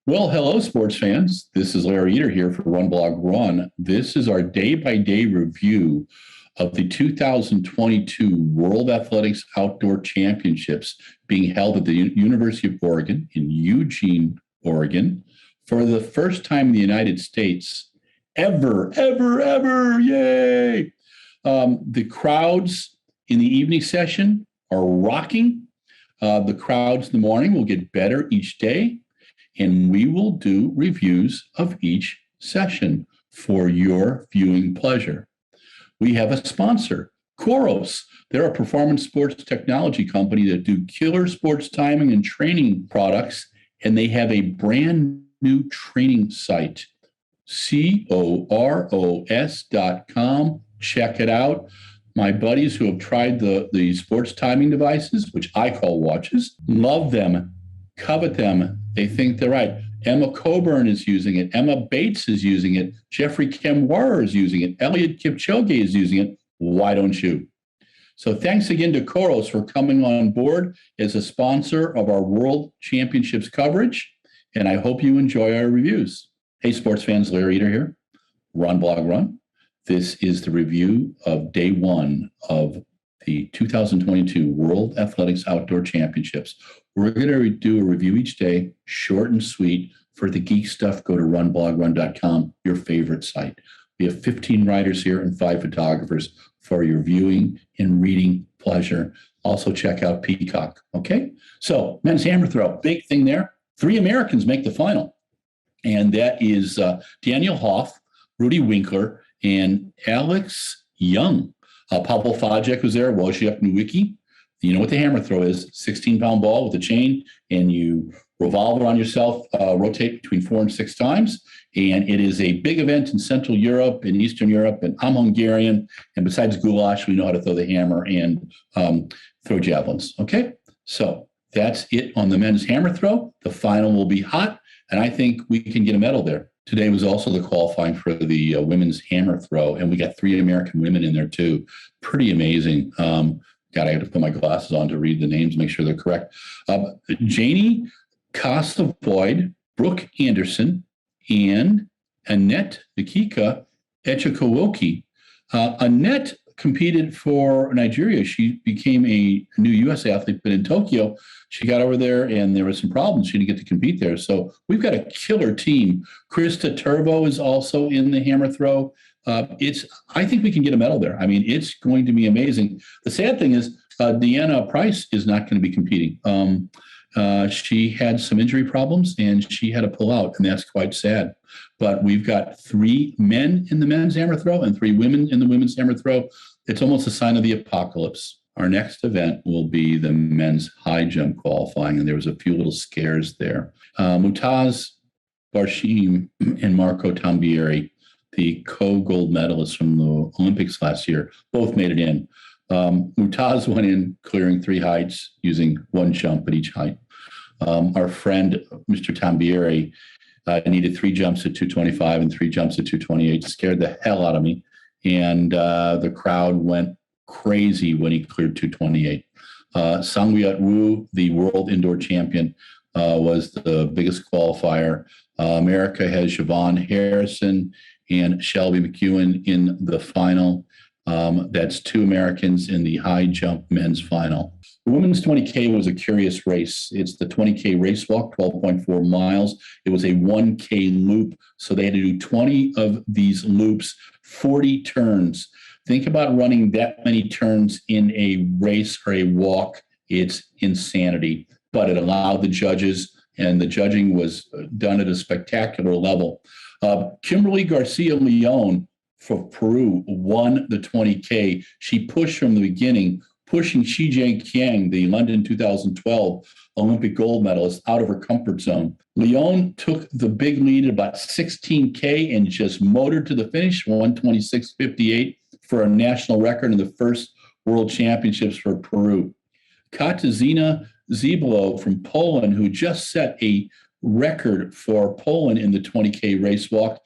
Well, hello, sports fans. This is Larry Eater here for RunBlogRun. This is our day-by-day review of the 2022 World Athletics Outdoor Championships being held at the University of Oregon in Eugene, Oregon, for the first time in the United States ever, yay! The crowds in the evening session are rocking. The crowds in the morning will get better each day. And we will do reviews of each session for your viewing pleasure. We have a sponsor, Khoros. They're a performance sports technology company that do killer sports timing and training products, and they have a brand new training site, Khoros.com. Check it out. My buddies who have tried the sports timing devices, which I call watches, love them, covet them. They think they're right. Emma Coburn is using it. Emma Bates is using it. Jeffrey Kemwarer is using it. Elliot Kipchoge is using it. Why don't you? So thanks again to Khoros for coming on board as a sponsor of our World Championships coverage. And I hope you enjoy our reviews. Hey, sports fans, Larry Eater here. RunBlogRun. This is the review of day one of the 2022 World Athletics Outdoor Championships. We're going to do a review each day, short and sweet. For the geek stuff, go to runblogrun.com, your favorite site. We have 15 writers here and 5 photographers for your viewing and reading pleasure. Also check out Peacock, okay? So men's hammer throw, big thing there. 3 Americans make the final, and that is Daniel Hoff, Rudy Winkler, and Alex Young. Pavel Fajek was there, Wojciech Nowicki. You know what the hammer throw is, 16-pound ball with a chain, and you revolve around yourself, rotate between 4 and 6 times. And it is a big event in Central Europe and Eastern Europe, and I'm Hungarian. And besides goulash, we know how to throw the hammer and throw javelins, okay? So that's it on the men's hammer throw. The final will be hot, and I think we can get a medal there. Today was also the qualifying for the women's hammer throw, and we got 3 American women in there too. Pretty amazing. I have to put my glasses on to read the names, make sure they're correct. Janie Kostavoid, Brooke Anderson, and Annette Nikika Echikowoki. Annette competed for Nigeria. She became a new U.S. athlete, but in Tokyo, she got over there and there were some problems. She didn't get to compete there. So we've got a killer team. Krista Turbo is also in the hammer throw. I think we can get a medal there. I mean, it's going to be amazing. The sad thing is Deanna Price is not going to be competing. She had some injury problems and she had to pull out, and that's quite sad. But we've got 3 men in the men's hammer throw and 3 women in the women's hammer throw. It's almost a sign of the apocalypse. Our next event will be the men's high jump qualifying, and there was a few little scares there. Mutaz Barshim and Marco Tambieri, the co-gold medalists from the Olympics last year, both made it in. Mutaz went in clearing 3 heights using 1 jump at each height. Our friend, Mr. Tambieri, needed 3 jumps at 225 and 3 jumps at 228. Scared the hell out of me. And the crowd went crazy when he cleared 228. Sang-Wyeot Woo, the world indoor champion, was the biggest qualifier. America has Siobhan Harrison and Shelby McEwen in the final. That's 2 Americans in the high jump men's final. The women's 20K was a curious race. It's the 20K race walk, 12.4 miles. It was a 1K loop. So they had to do 20 of these loops, 40 turns. Think about running that many turns in a race or a walk. It's insanity. But it allowed the judges, and the judging was done at a spectacular level. Kimberly Garcia Leon for Peru won the 20K. She pushed from the beginning, pushing Shi Jiankang, the London 2012 Olympic gold medalist, out of her comfort zone. Leon took the big lead at about 16K and just motored to the finish, 1:26.58 for a national record in the first World Championships for Peru. Katarzyna Ziblo from Poland, who just set a record for Poland in the 20K race walk,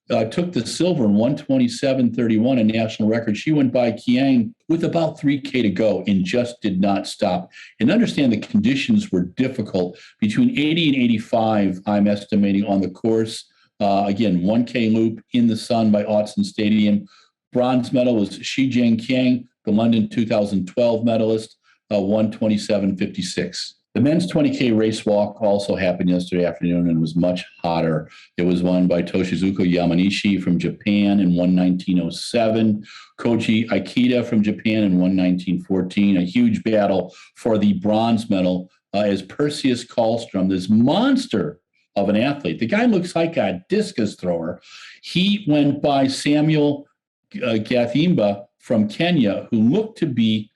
took the silver in 1:27:31, a national record. She went by Kiang with about 3K to go and just did not stop. And understand the conditions were difficult. Between 80 and 85, I'm estimating on the course. Again, 1K loop in the sun by Autzen Stadium. Bronze medal was Shi Jianqiang, the London 2012 medalist, 1:27:56. The men's 20K race walk also happened yesterday afternoon and was much hotter. It was won by Toshizuka Yamanishi from Japan in 1:19:07, Koji Aikida from Japan in 1:19:14. A huge battle for the bronze medal as Perseus Karlstrom, this monster of an athlete. The guy looks like a discus thrower. He went by Samuel Gathimba from Kenya, who looked to be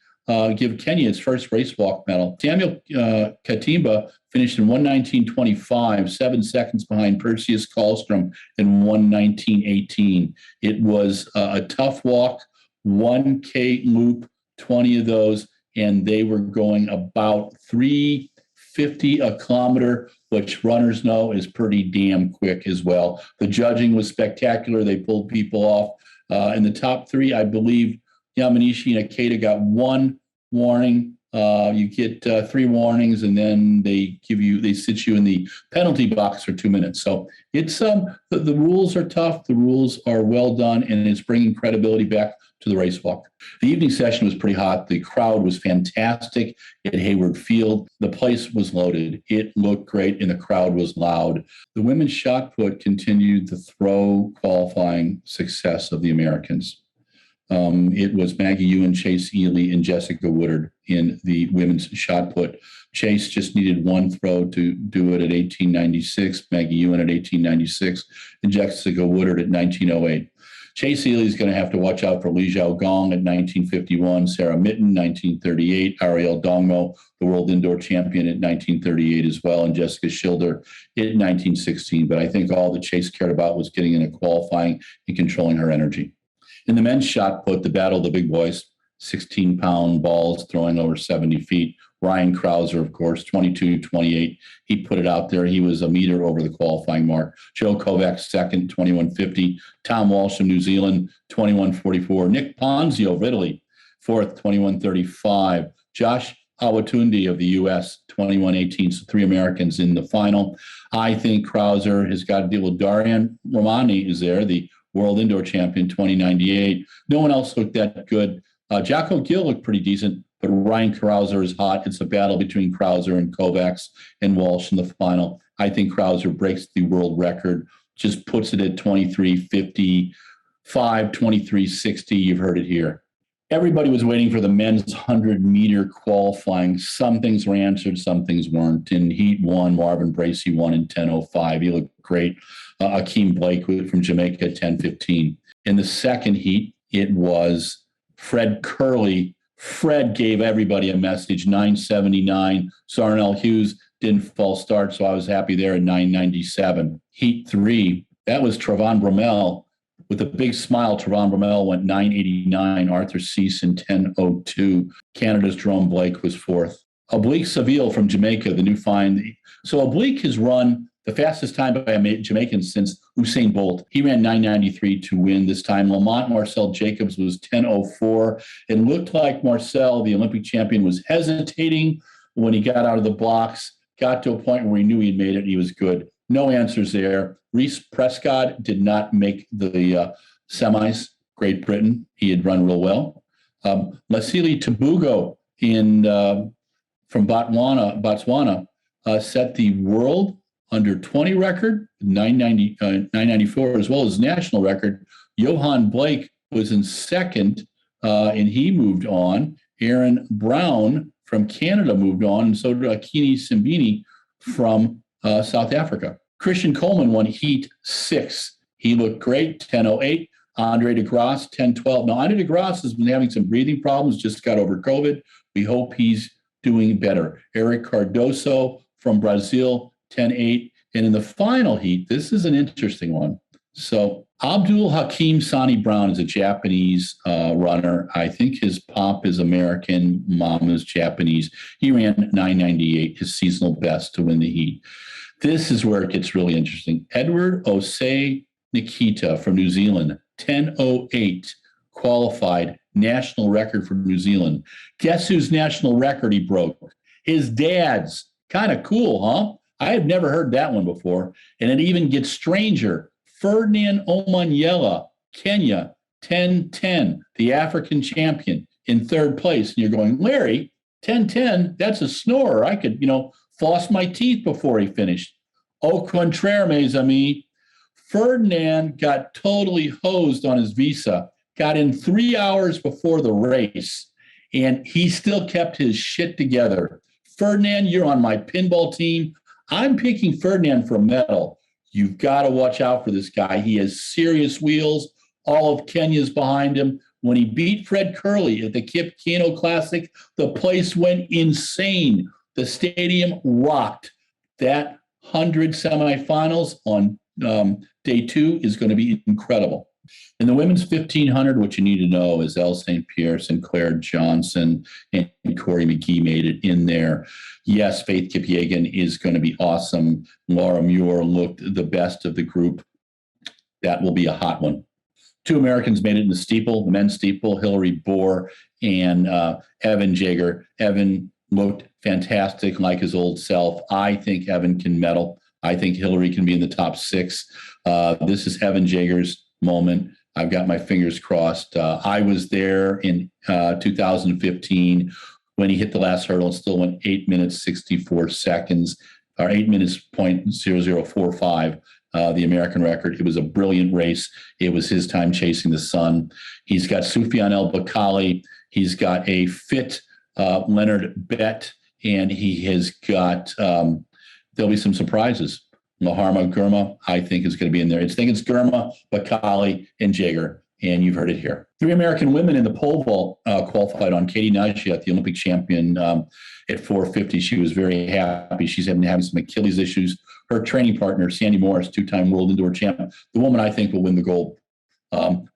give Kenya its first race walk medal. Samuel Katimba finished in 1:19:25, 7 seconds behind Perseus Karlstrom in 1:19:18. It was a tough walk, 1K loop, 20 of those, and they were going about 3:50 a kilometer, which runners know is pretty damn quick as well. The judging was spectacular. They pulled people off. In the top three, I believe Yamanishi and Akeda got one warning. You get 3 warnings, and then they sit you in the penalty box for 2 minutes. So it's the rules are tough. The rules are well done, and it's bringing credibility back to the race walk. The evening session was pretty hot. The crowd was fantastic at Hayward Field. The place was loaded. It looked great, and the crowd was loud. The women's shot put continued the throw qualifying success of the Americans. It was Maggie Ewan, Chase Ely, and Jessica Woodard in the women's shot put. Chase just needed one throw to do it at 18:96, Maggie Ewan at 18:96, and Jessica Woodard at 19:08. Chase Ely is going to have to watch out for Li Zhao Gong at 19:51, Sarah Mitten, 19:38, Ariel Dongmo, the world indoor champion at 19:38 as well, and Jessica Schilder at 19:16. But I think all that Chase cared about was getting into qualifying and controlling her energy. In the men's shot put, the battle of the big boys, 16-pound balls throwing over 70 feet. Ryan Krauser, of course, 22:28. He put it out there. He was a meter over the qualifying mark. Joe Kovac, second, 21:50. Tom Walsh from New Zealand, 21:44. Nick Ponzio of Italy, fourth, 21:35. Josh Awatundi of the U.S., 21:18. So 3 Americans in the final. I think Krauser has got to deal with Darian Romani is there, the world indoor champion, 20:98. No one else looked that good. Jocko Gill looked pretty decent, but Ryan Krauser is hot. It's a battle between Krauser and Kovacs and Walsh in the final. I think Krauser breaks the world record, just puts it at 23:55, 23:60. You've heard it here. Everybody was waiting for the men's 100-meter qualifying. Some things were answered, some things weren't. In Heat 1, Marvin Bracey won in 10:05. He looked great. Akeem Blake from Jamaica, 10:15. In the second heat, it was Fred Curley. Fred gave everybody a message, 9:79. Sarnell Hughes didn't false start, so I was happy there at 9:97. Heat 3, that was Travon Bromell. With a big smile, Travon Bromell went 9:89. Arthur Cease in 10:02. Canada's Jerome Blake was fourth. Oblique Seville from Jamaica, the new find. So Oblique has run the fastest time by a Jamaican since Usain Bolt. He ran 9:93 to win this time. Lamont Marcel Jacobs was 10:04. It looked like Marcel, the Olympic champion, was hesitating when he got out of the blocks, got to a point where he knew he had made it. He was good. No answers there. Reese Prescott did not make the semis. Great Britain. He had run real well. Lasili Tabugo from Botswana set the world under 20 record, 994, as well as national record. Johan Blake was in second, and he moved on. Aaron Brown from Canada moved on, and so did Akini Simbini from South Africa. Christian Coleman won Heat 6. He looked great, 10:08. Andre DeGrasse, 10:12. Now, Andre DeGrasse has been having some breathing problems, just got over COVID. We hope he's doing better. Eric Cardoso from Brazil, 10:08. And in the final heat, this is an interesting one. So Abdul Hakim Sani Brown is a Japanese runner. I think his pop is American, mom is Japanese. He ran 9:98, his seasonal best to win the heat. This is where it gets really interesting. Edward Osei Nikita from New Zealand, 10:08, qualified, national record for New Zealand. Guess whose national record he broke? His dad's. Kind of cool, huh? I have never heard that one before. And it even gets stranger. Ferdinand Omanyala, Kenya, 10:10, the African champion, in third place. And you're going, Larry, 10:10, that's a snorer. I could, floss my teeth before he finished. Au contraire, mes amis. Ferdinand got totally hosed on his visa, got in 3 hours before the race, and he still kept his shit together. Ferdinand, you're on my pinball team. I'm picking Ferdinand for a medal. You've got to watch out for this guy. He has serious wheels. All of Kenya's behind him. When he beat Fred Curley at the Kip Keino Classic, the place went insane. The stadium rocked. That 100 semifinals on day 2 is going to be incredible. In the women's 1500, what you need to know is Elle St. Pierre, Sinclair Johnson, and Corey McGee made it in there. Yes, Faith Kipyegon is going to be awesome. Laura Muir looked the best of the group. That will be a hot one. 2 Americans made it in the steeple, the men's steeple, Hillary Bohr and Evan Jager. Evan looked fantastic, like his old self. I think Evan can medal. I think Hillary can be in the top 6. This is Evan Jager's moment. I've got my fingers crossed. I was there in 2015 when he hit the last hurdle and still went 8 minutes, 64 seconds, or 8 minutes, 0.0045, the American record. It was a brilliant race. It was his time chasing the sun. He's got Sufyan El Bakali. He's got a fit Leonard Bett, and he has got, there'll be some surprises. Maharma Gurma, I think, is going to be in there. I think it's Gurma, Bakali, and Jager, and you've heard it here. 3 American women in the pole vault qualified on. Katie Najia, the Olympic champion, at 450. She was very happy. She's having some Achilles issues. Her training partner, Sandy Morris, 2-time world indoor champion, the woman I think will win the gold,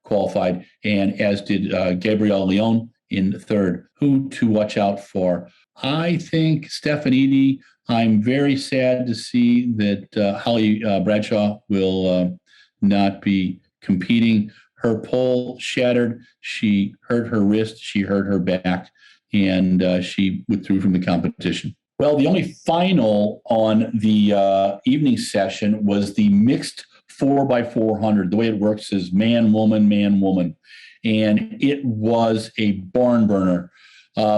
qualified, and as did Gabrielle Leon in third. Who to watch out for? I think Stefanidi. I'm very sad to see that Holly Bradshaw will not be competing. Her pole shattered. She hurt her wrist. She hurt her back, and she withdrew from the competition. Well, the only final on the evening session was the mixed 4x400. The way it works is man, woman, and it was a barn burner.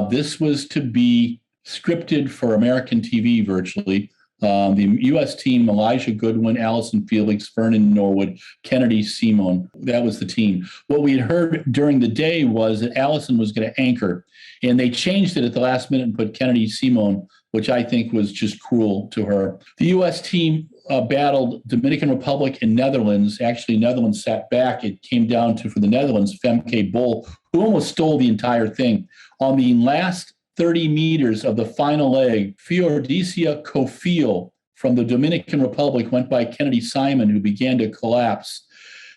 This was to be scripted for American TV virtually. The U.S. team, Elijah Goodwin, Allison Felix, Vernon Norwood, Kennedy Simon, that was the team. What we had heard during the day was that Allison was going to anchor, and they changed it at the last minute and put Kennedy Simon, which I think was just cruel to her. The U.S. team battled Dominican Republic and Netherlands. Actually, Netherlands sat back. It came down to, for the Netherlands, Femke Bol, who almost stole the entire thing. On the last 30 meters of the final leg, Fiordicia Cofil from the Dominican Republic went by Kennedy Simon, who began to collapse.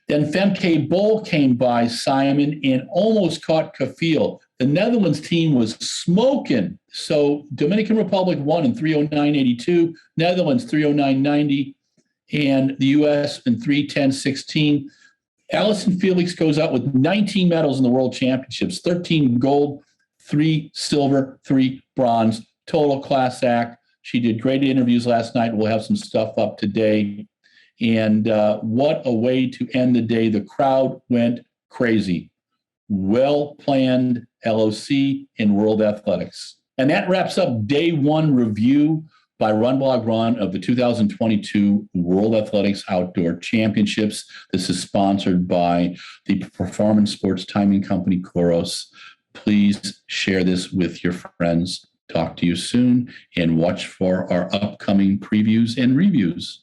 Then Femke Bol came by Simon and almost caught Cofil. The Netherlands team was smoking. So Dominican Republic won in 3:09.82, Netherlands 3:09.90, and the U.S. in 3:10.16. Allison Felix goes out with 19 medals in the World Championships, 13 gold, 3 silver, 3 bronze, total class act. She did great interviews last night. We'll have some stuff up today. And what a way to end the day. The crowd went crazy. Well-planned LOC in World Athletics. And that wraps up day 1 review by RunBlogRun of the 2022 World Athletics Outdoor Championships. This is sponsored by the performance sports timing company, Koros. Please share this with your friends. Talk to you soon, and watch for our upcoming previews and reviews.